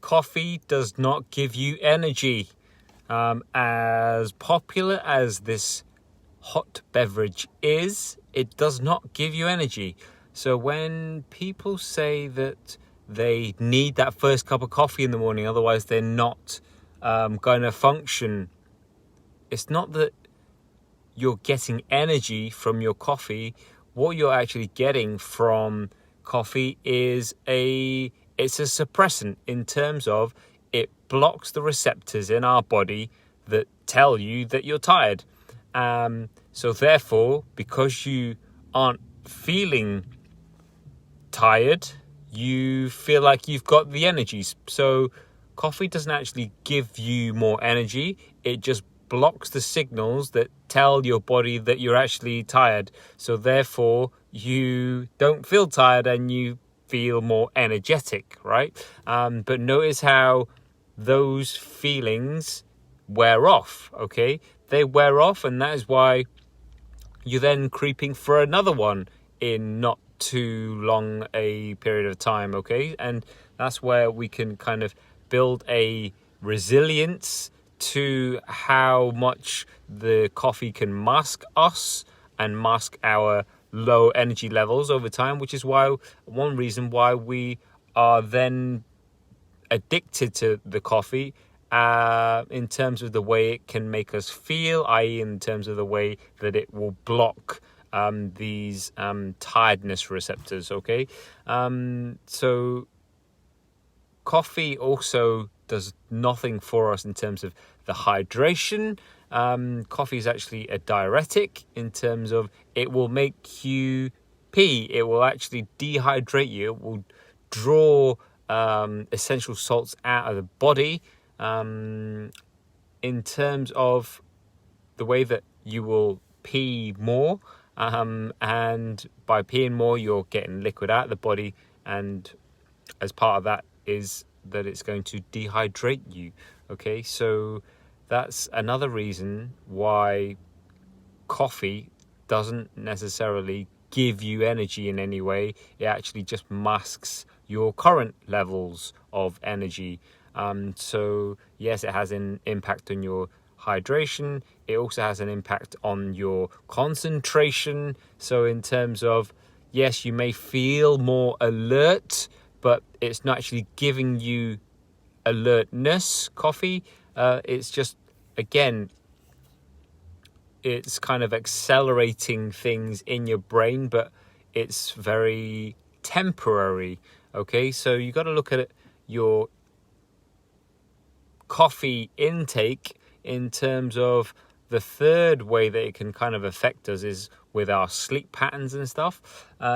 coffee does not give you energy. As popular as this hot beverage is, it does not give you energy. So when people say that they need that first cup of coffee in the morning, otherwise they're not going to function, it's not that you're getting energy from your coffee. What you're actually getting from coffee is it's a suppressant, in terms of it blocks the receptors in our body that tell you that you're tired. So therefore, because you aren't feeling tired, you feel like you've got the energy. So coffee doesn't actually give you more energy. It just blocks the signals that tell your body that you're actually tired. So therefore, you don't feel tired and you feel more energetic, right? But notice how those feelings wear off, okay? They wear off, and that is why you're then creeping for another one in not too long a period of time, okay? And that's where we can kind of build a resilience to how much the coffee can mask us and mask our low energy levels over time, which is why one reason why we are then addicted to the coffee, in terms of the way it can make us feel, i.e. in terms of the way that it will block these tiredness receptors, okay? So coffee also does nothing for us in terms of the hydration. Coffee is actually a diuretic, in terms of it will make you pee. It will actually dehydrate you. It will draw essential salts out of the body, in terms of the way that you will pee more, and by peeing more you're getting liquid out of the body, and as part of that is that it's going to dehydrate you, okay? So that's another reason why coffee doesn't necessarily give you energy in any way. It actually just masks your current levels of energy. So yes, it has an impact on your hydration. It also has an impact on your concentration. So in terms of, yes, you may feel more alert, but it's not actually giving you alertness, coffee. It's just, again, it's kind of accelerating things in your brain, but it's very temporary, okay? So you got to look at your coffee intake in terms of the third way that it can kind of affect us is with our sleep patterns and stuff,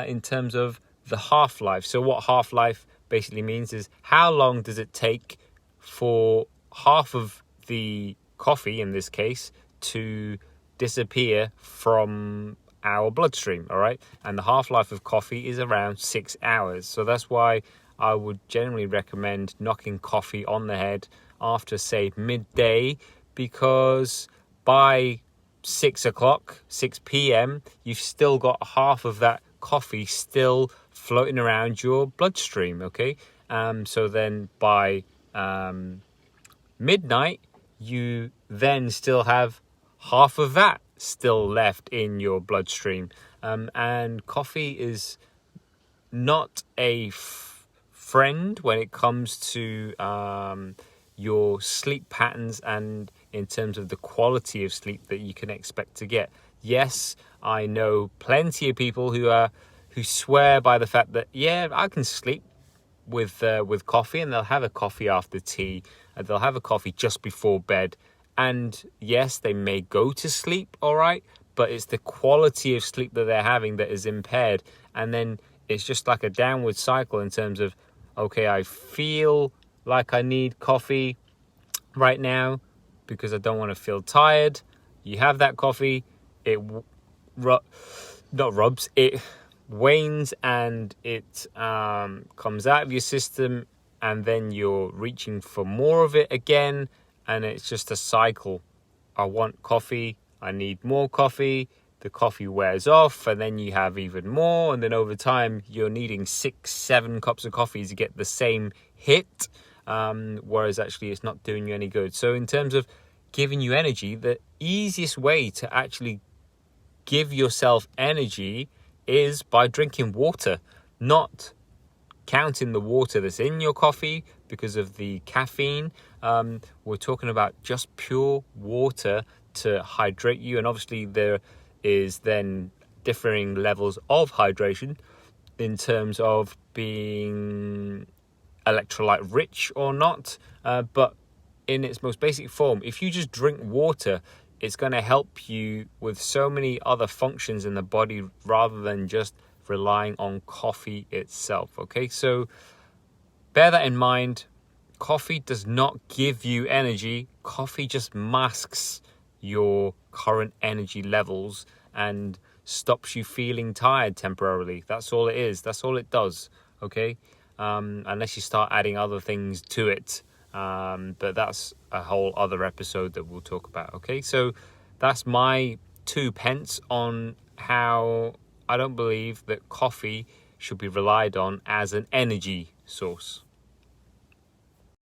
in terms of the half-life. So what half-life basically means is how long does it take for half of the coffee, in this case, to disappear from our bloodstream, all right? And the half-life of coffee is around 6 hours. So that's why I would generally recommend knocking coffee on the head after, say, midday, because by 6 p.m, you've still got half of that coffee still floating around your bloodstream, okay? So then by midnight, you then still have half of that still left in your bloodstream. And coffee is not a friend when it comes to your sleep patterns and in terms of the quality of sleep that you can expect to get. Yes, I know plenty of people who swear by the fact that, yeah, I can sleep with coffee, and they'll have a coffee after tea, and they'll have a coffee just before bed. And yes, they may go to sleep, all right, but it's the quality of sleep that they're having that is impaired. And then it's just like a downward cycle in terms of, okay, I feel like I need coffee right now because I don't want to feel tired. You have that coffee, it wanes and it comes out of your system, and then you're reaching for more of it again, and it's just a cycle. I want coffee, I need more coffee, the coffee wears off, and then you have even more, and then over time you're needing 6-7 cups of coffee to get the same hit. whereas actually it's not doing you any good. So in terms of giving you energy, the easiest way to actually give yourself energy is by drinking water, not counting the water that's in your coffee because of the caffeine. We're talking about just pure water to hydrate you, and obviously there is then differing levels of hydration in terms of being electrolyte rich or not, but in its most basic form, if you just drink water, it's going to help you with so many other functions in the body rather than just relying on coffee itself. Okay, so bear that in mind. Coffee does not give you energy. Coffee just masks your current energy levels and stops you feeling tired temporarily. That's all it is. That's all it does. Okay, unless you start adding other things to it. But that's a whole other episode that we'll talk about. Okay, so that's my 2 pence on how I don't believe that coffee should be relied on as an energy source.